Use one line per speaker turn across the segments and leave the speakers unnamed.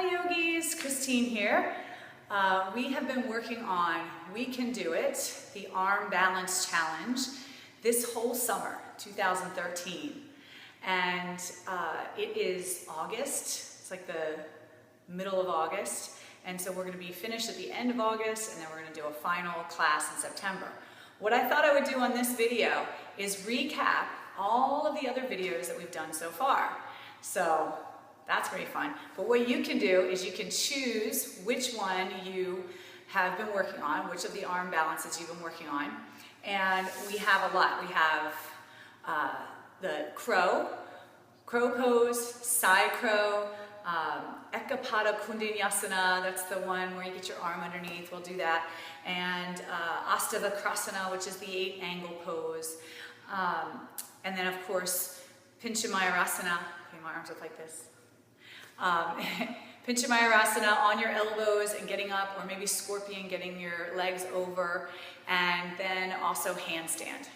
Hi yogis, Christine here. We have been working on We Can Do It, the Arm Balance Challenge, this whole summer, 2013. And it is August, it's like the middle of August. And so we're going to be finished at the end of August, and then we're going to do a final class in September. What I thought I would do on this video is recap all of the other videos that we've done so far. So that's pretty fun. But what you can do is you can choose which one you have been working on, which of the arm balances you've been working on. And we have a lot. We have the crow pose, side crow, Ekapada Kundinyasana, that's the one where you get your arm underneath, we'll do that. And Astavakrasana, which is the 8-angle pose. And then of course, Pinchamayurasana, okay, my arms up like this. Pinchamayurasana on your elbows and getting up, or maybe scorpion, getting your legs over, and then also handstand.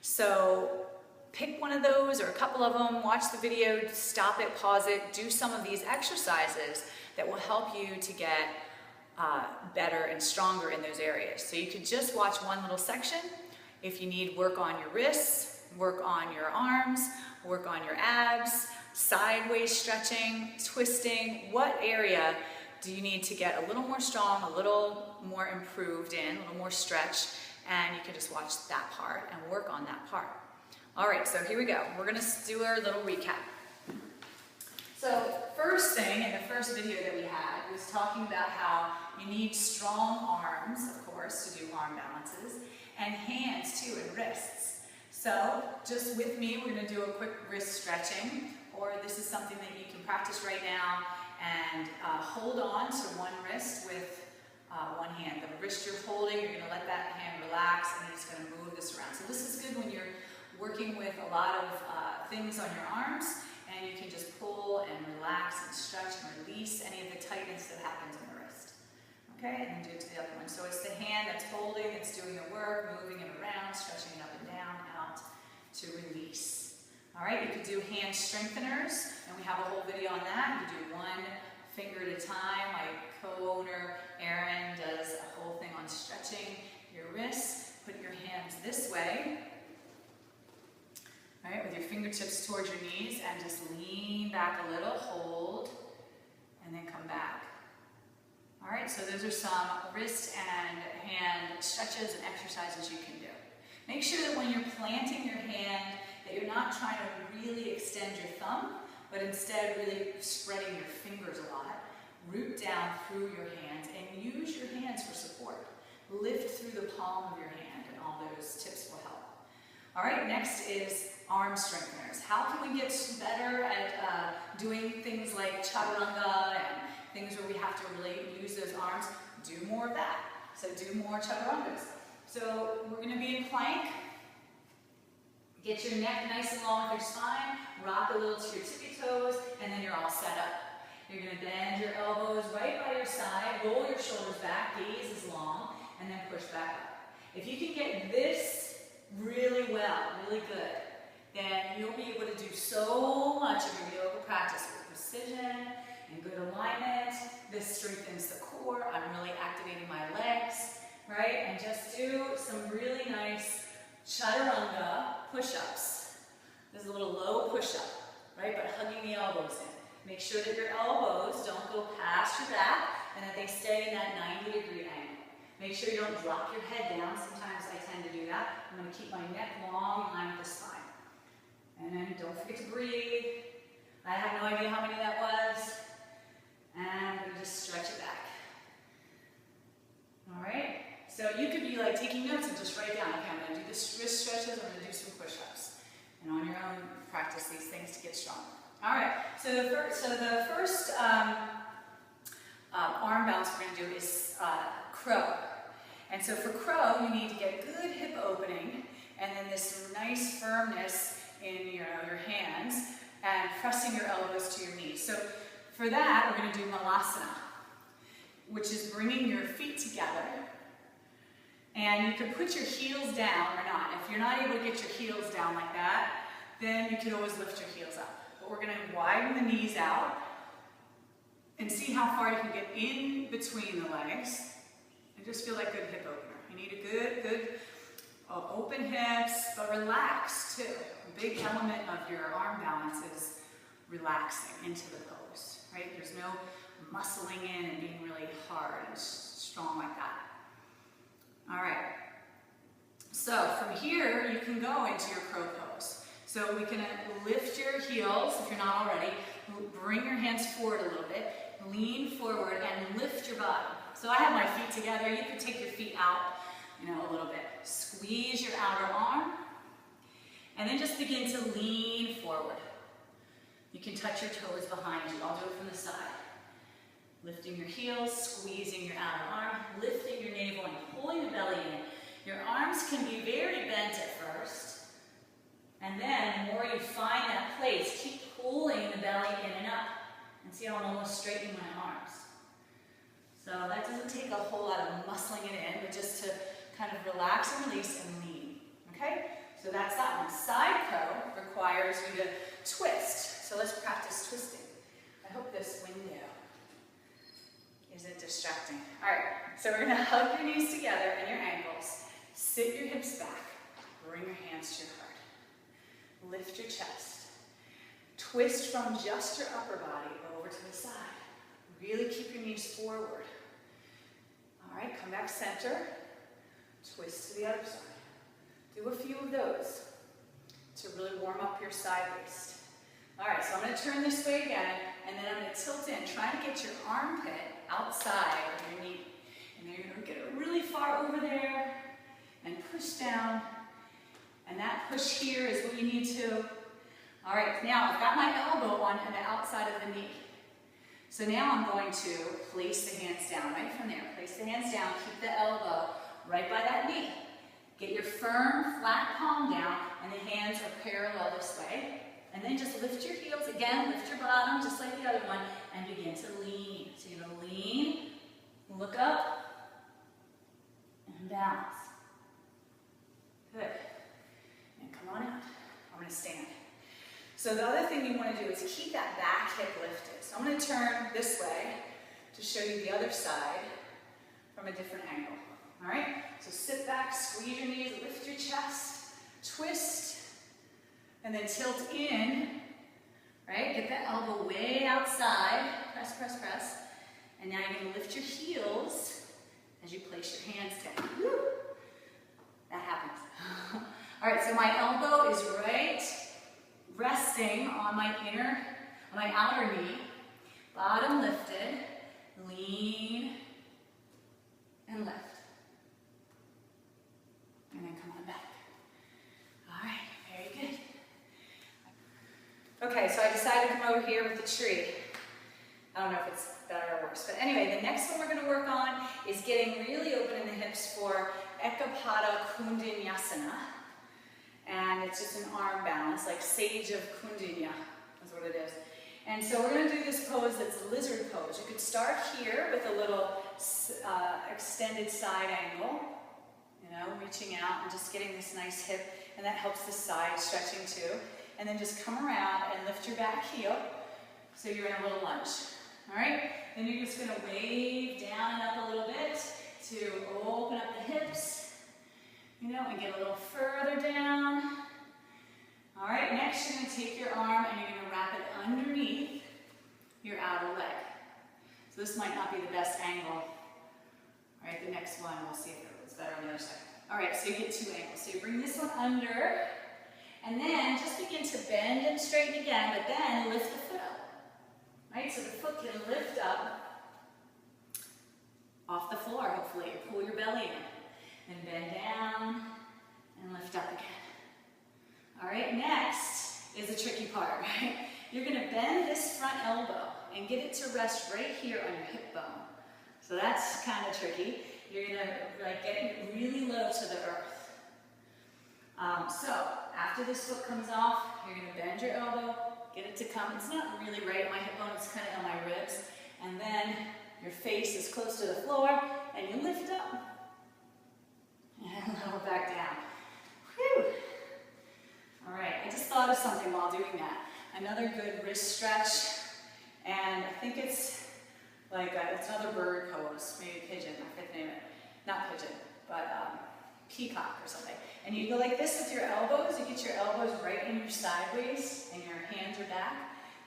So pick one of those or a couple of them, watch the video, stop it, pause it, do some of these exercises that will help you to get better and stronger in those areas. So you could just watch one little section. If you need work on your wrists, work on your arms, work on your abs, sideways stretching, twisting, what area do you need to get a little more strong, a little more improved in, a little more stretch, and you can just watch that part and work on that part. All right, so here we go. We're gonna do our little recap. So first thing in the first video that we had was talking about how you need strong arms, of course, to do arm balances, and hands too, and wrists. So just with me, we're gonna do a quick wrist stretching, or this is something that you can practice right now, and hold on to one wrist with one hand. The wrist you're holding, you're gonna let that hand relax, and you're just gonna move this around. So this is good when you're working with a lot of things on your arms, and you can just pull and relax and stretch and release any of the tightness that happens in the wrist. Okay, and then do it to the other one. So it's the hand that's holding, that's doing the work, moving it around, stretching it up and down, out to release. All right, you could do hand strengtheners, and we have a whole video on that. You do one finger at a time. My co-owner, Erin, does a whole thing on stretching your wrists. Put your hands this way. All right, with your fingertips towards your knees, and just lean back a little, hold, and then come back. All right, so those are some wrist and hand stretches and exercises you can do. Make sure that when you're planting your hand, that you're not trying to really extend your thumb, but instead really spreading your fingers a lot. Root down through your hands and use your hands for support. Lift through the palm of your hand, and all those tips will help. All right, next is arm strengtheners. How can we get better at doing things like chaturanga and things where we have to really use those arms? Do more of that. So do more chaturangas. So we're going to be in plank. Get your neck nice and long with your spine. Rock a little to your tippy toes, and then you're all set up. You're going to bend your elbows right by your side. Roll your shoulders back. Gaze is long, and then push back up. If you can get this really well, really good, then you'll be able to do so much of your yoga practice with precision and good alignment. This strengthens the core. I'm really activating my legs, right? And just do some really nice chaturanga push-ups. This is a little low push-up, right? But hugging the elbows in. Make sure that your elbows don't go past your back and that they stay in that 90-degree angle. Make sure you don't drop your head down. Sometimes I tend to do that. I'm going to keep my neck long in line with the spine. And then don't forget to breathe. I have no idea how many that was. And I'm going to just stretch it back. All right? So you could be like taking notes and just write down, okay, I'm going to do this wrist stretches, I'm going to do some push-ups. And on your own, practice these things to get stronger. All right, so the first arm balance we're going to do is crow. And so for crow, you need to get good hip opening, and then this nice firmness in your hands, and pressing your elbows to your knees. So for that, we're going to do malasana, which is bringing your feet together. And you can put your heels down or not. If you're not able to get your heels down like that, then you can always lift your heels up. But we're going to widen the knees out and And see how far you can get in between the legs. And just feel like good hip opener. You need a good open hips, but relax too. A big element of your arm balance is relaxing into the pose, right? There's no muscling in and being really hard and strong like that. All right. So from here, you can go into your crow pose. So we can lift your heels, if you're not already, bring your hands forward a little bit, lean forward and lift your bottom. So I have my feet together. You can take your feet out, a little bit. Squeeze your outer arm, and then just begin to lean forward. You can touch your toes behind you. I'll do it from the side. Lifting your heels, squeezing your outer arm, lifting your navel and pulling the belly in. Your arms can be very bent at first, and then the more you find that place, keep pulling the belly in and up. And see how I'm almost straightening my arms. So that doesn't take a whole lot of muscling it in, but just to kind of relax and release and lean. Okay? So that's that one. Side crow requires you to twist. So let's practice twisting. I hope this window isn't distracting. All right, so we're gonna hug your knees together and your ankles. Sit your hips back. Bring your hands to your heart. Lift your chest. Twist from just your upper body over to the side. Really keep your knees forward. All right, come back center. Twist to the other side. Do a few of those to really warm up your side waist. All right, so I'm going to turn this way again, and then I'm going to tilt in. Try to get your armpit outside of your knee. And then you're going to get it really far over there and push down. And that push here is what you need to. All right, now I've got my elbow on the outside of the knee. So now I'm going to place the hands down, right from there. Place the hands down, keep the elbow right by that knee. Get your firm, flat palm down, and the hands are parallel this way. And then just lift your heels again, lift your bottom, just like the other one, and begin to lean. So you're going to lean, look up, and balance. Good. And come on out. I'm going to stand. So the other thing you want to do is keep that back hip lifted. So I'm going to turn this way to show you the other side from a different angle. All right? So sit back, squeeze your knees, lift your chest, twist, and then tilt in, right? Get that elbow way outside. Press, press, press. And now you're going to lift your heels as you place your hands down. Woo! That happens. All right, so my elbow is right resting on my outer knee, bottom lifted, lean, and lift. And then come on back. All right, very good. Okay, so I decided to come over here with the tree. I don't know if it's better or worse, but anyway, the next one we're going to work on is getting really open in the hips for Ekapada Kundinyasana. And it's just an arm balance, like Sage of Kundinya is what it is. And so we're going to do this pose that's a lizard pose. You could start here with a little extended side angle, reaching out and just getting this nice hip, and that helps the side stretching too. And then just come around and lift your back heel, so you're in a little lunge. All right? Then you're just going to wave down and up a little bit to open up the hips. And get a little further down. All right, next you're going to take your arm and you're going to wrap it underneath your outer leg. So this might not be the best angle. All right, the next one, we'll see if it's better on the other side. All right, so you get two angles. So you bring this one under, and then just begin to bend and straighten again, but then lift the foot up. Right, so the foot can lift up off the floor, hopefully. Pull your belly in. And bend down and lift up again. All right, next is the tricky part, right? You're going to bend this front elbow and get it to rest right here on your hip bone. So that's kind of tricky. You're going to get it really low to the earth. So after this foot comes off, you're going to bend your elbow, get it to come. It's not really right on my hip bone, it's kind of on my ribs. And then your face is close to the floor, and you lift up. And lower back down. Whew. All right, I just thought of something while doing that. Another good wrist stretch, and I think it's like it's another bird pose, maybe pigeon, I forget the name of it. Not pigeon, but peacock or something. And you go like this with your elbows. You get your elbows right in your sideways and your hands are back.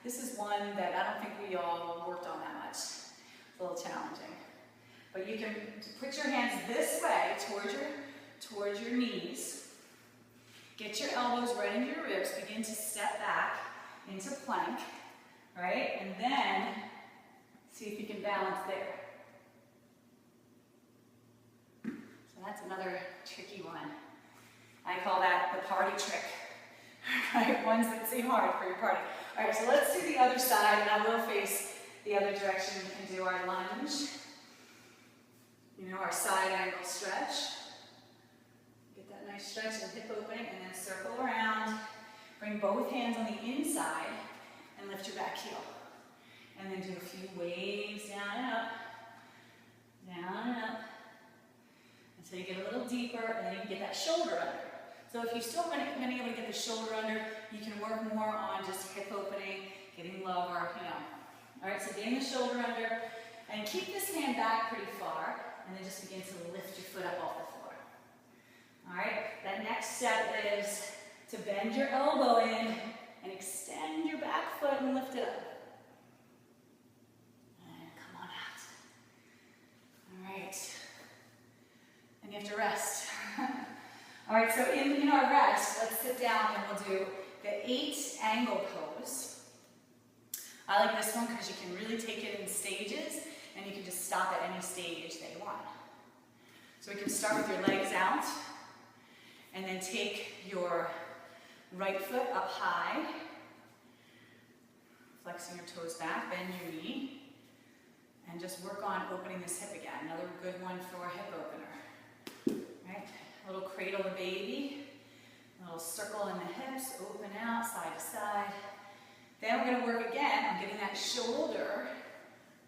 This is one that I don't think we all worked on that much. It's a little challenging. But you can put your hands this way towards your knees. Get your elbows right into your ribs. Begin to step back into plank, right? And then see if you can balance there. So that's another tricky one. I call that the party trick, right? Ones that seem hard for your party. All right, so let's do the other side, and I will face the other direction and do our lunge. You know, our side angle stretch. Get that nice stretch and hip opening, and then circle around. Bring both hands on the inside and lift your back heel. And then do a few waves down and up, until you get a little deeper, and then you can get that shoulder under. So if you still haven't been able to get the shoulder under, you can work more on just hip opening, getting lower, you know. All right, so getting the shoulder under, and keep this hand back pretty far, and then just begin to lift your foot up off the floor. All right, that next step is to bend your elbow in and extend your back foot and lift it up. And come on out. All right, and you have to rest. All right, so in our rest, let's sit down and we'll do the 8 angle pose. I like this one because you can really take it in stages, and you can just stop at any stage that you want. So we can start with your legs out, and then take your right foot up high, flexing your toes back, bend your knee, and just work on opening this hip again. Another good one for a hip opener. Right? A little cradle the baby, a little circle in the hips, open out, side to side. Then we're going to work again on getting that shoulder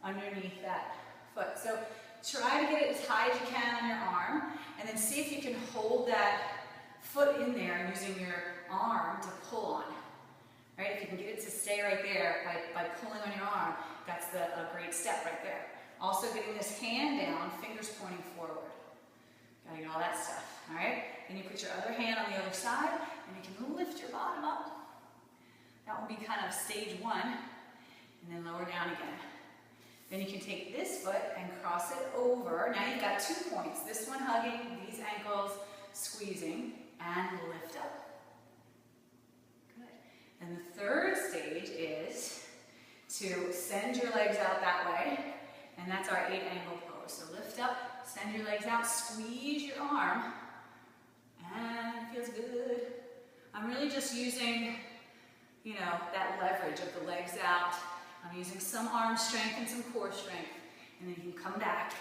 underneath that foot. So try to get it as high as you can on your arm, and then see if you can hold that foot in there using your arm to pull on. Right? If you can get it to stay right there by pulling on your arm, that's a great step right there. Also getting this hand down, fingers pointing forward. Gotta get all that stuff. All right? Then you put your other hand on the other side, and you can lift your bottom up. That will be kind of stage 1, and then lower down again. Then you can take this foot and cross it over. Now you've got 2 points. This one hugging, these ankles squeezing, and lift up. Good. And the third stage is to send your legs out that way, and that's our 8 angle pose. So lift up, send your legs out, squeeze your arm, and it feels good. I'm really just using, you know, that leverage of the legs out. I'm using some arm strength and some core strength, and then you can come back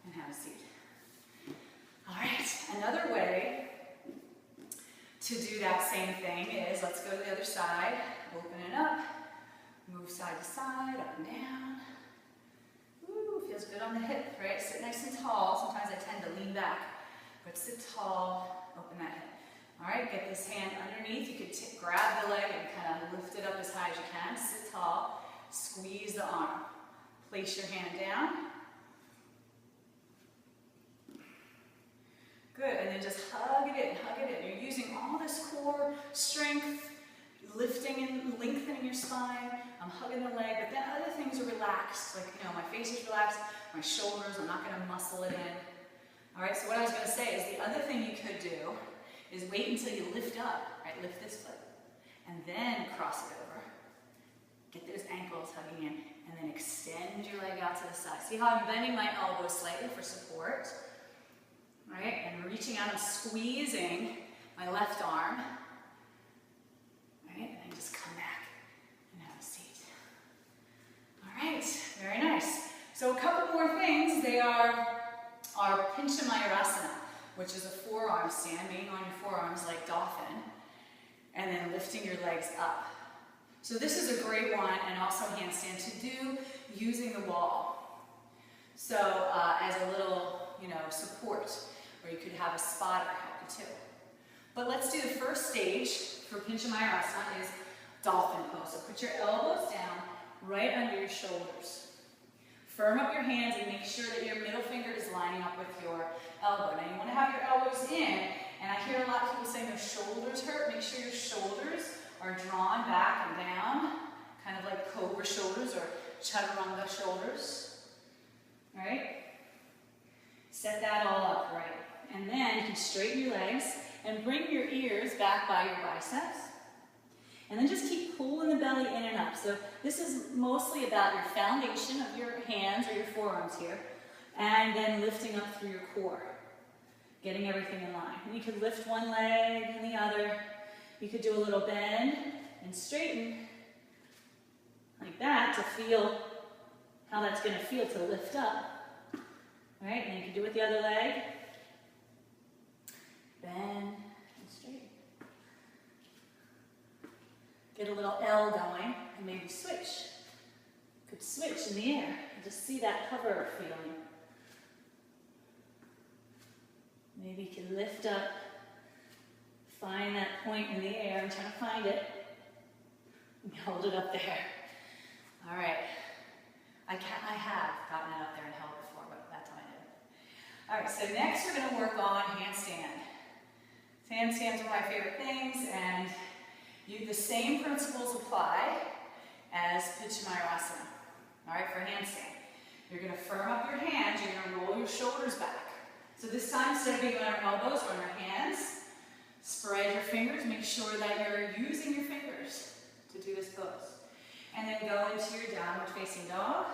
and have a seat. All right, another way to do that same thing is, let's go to the other side, open it up, move side to side, up and down. Ooh, feels good on the hip, right? Sit nice and tall. Sometimes I tend to lean back, but sit tall, open that hip. All right, get this hand underneath. You could grab the leg and kind of lift it up as high as you can. Sit tall, squeeze the arm. Place your hand down. Good, and then just hug it in, hug it in. You're using all this core strength, lifting and lengthening your spine. I'm hugging the leg, but then other things are relaxed. Like, you know, my face is relaxed, my shoulders, I'm not gonna muscle it in. All right, so what I was gonna say is the other thing you could do is wait until you lift up, right? Lift this foot, and then cross it over. Get those ankles hugging in, and then extend your leg out to the side. See how I'm bending my elbow slightly for support? Right? And reaching out and squeezing my left arm. Right? And then just come back and have a seat. All right, very nice. So a couple more things. They are our Pinchamayurasana, which is a forearm stand, being on your forearms like dolphin, and then lifting your legs up. So this is a great one, and also handstand to do using the wall. So as a little, you know, support, or you could have a spotter help you too. But let's do the first stage for Pinchamayurasana is dolphin pose. So put your elbows down right under your shoulders. Firm up your hands and make sure that your middle finger is lining up with your elbow. Now you want to have your elbows in, and I hear a lot of people saying their shoulders hurt. Make sure your shoulders are drawn back and down, kind of like cobra shoulders or chaturanga shoulders. All right? Set that all up right. And then you can straighten your legs and bring your ears back by your biceps. And then just keep pulling the belly in and up. So this is mostly about your foundation of your hands or your forearms here. And then lifting up through your core. Getting everything in line. And you could lift one leg and the other. You could do a little bend and straighten like that to feel how that's going to feel to lift up. All right, and then you can do it with the other leg. Bend and straighten. Get a little L going and maybe switch. Could switch in the air and just see that hover feeling. Maybe you can lift up, find that point in the air. I'm trying to find it. And hold it up there. All right. I have gotten it up there and held it before, but that time I didn't. All right, so next we're going to work on handstand. Handstands are my favorite things, and the same principles apply as Paschimottanasana. All right, for handstand. You're going to firm up your hands, you're going to roll your shoulders back. So this time, instead of being on our elbows or on our hands, spread your fingers, make sure that you're using your fingers to do this pose. And then go into your downward facing dog.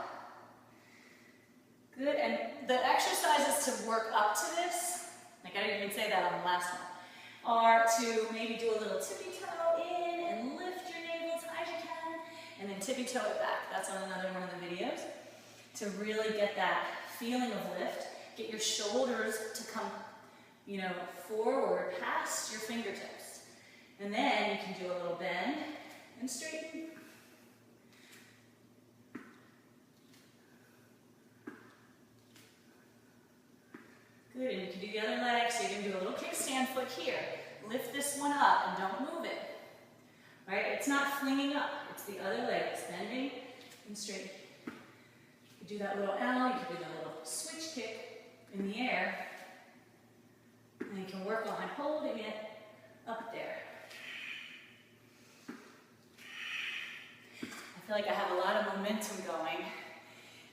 Good, and the exercises to work up to this, like I didn't even say that on the last one, are to maybe do a little tippy toe in and lift your navel as high as you can, and then tippy toe it back. That's on another one of the videos. To really get that feeling of lift, get your shoulders to come, forward past your fingertips. And then you can do a little bend and straighten. Good, and you can do the other leg, so you can do a little kickstand foot here. Lift this one up and don't move it. Right? It's not flinging up, it's the other leg. It's bending and straightening. You can do that little L, you can do that little switch kick in the air. And you can work on holding it up there. I feel like I have a lot of momentum going.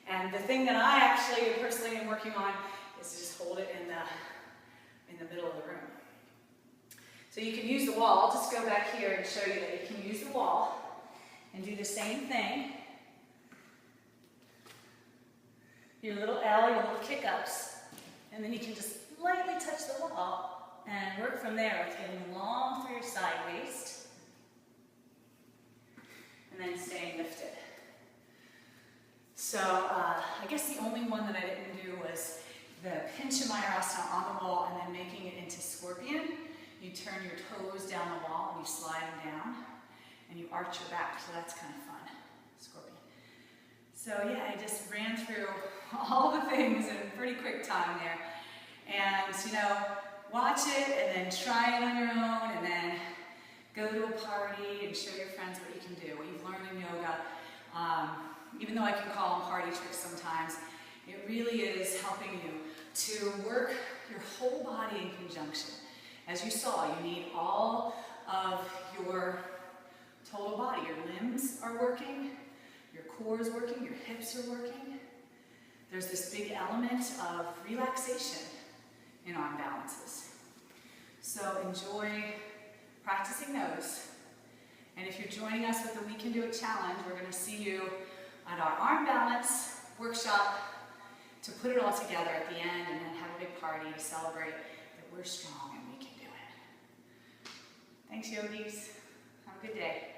And the thing that I actually personally am working on is to just hold it in the middle of the room. So you can use the wall. I'll just go back here and show you that you can use the wall and do the same thing. Your little L, your little kick-ups, and then you can just lightly touch the wall and work from there with getting long through your side waist and then staying lifted. So I guess the only one that I didn't do was the Paschimottanasana on the wall and then making it into scorpion. You turn your toes down the wall and you slide them down and you arch your back, so that's kind of fun, scorpion. So yeah, I just ran through all the things in a pretty quick time there. And watch it and then try it on your own and then go to a party and show your friends what you can do, what you've learned in yoga. Even though I can call them party tricks sometimes, it really is helping you to work your whole body in conjunction. As you saw, you need all of your total body. Your limbs are working, your core is working, your hips are working. There's this big element of relaxation in arm balances. So enjoy practicing those. And if you're joining us with the We Can Do It Challenge, we're going to see you at our Arm Balance Workshop to put it all together at the end and then have a big party to celebrate that we're strong and we can do it. Thanks, yogis. Have a good day.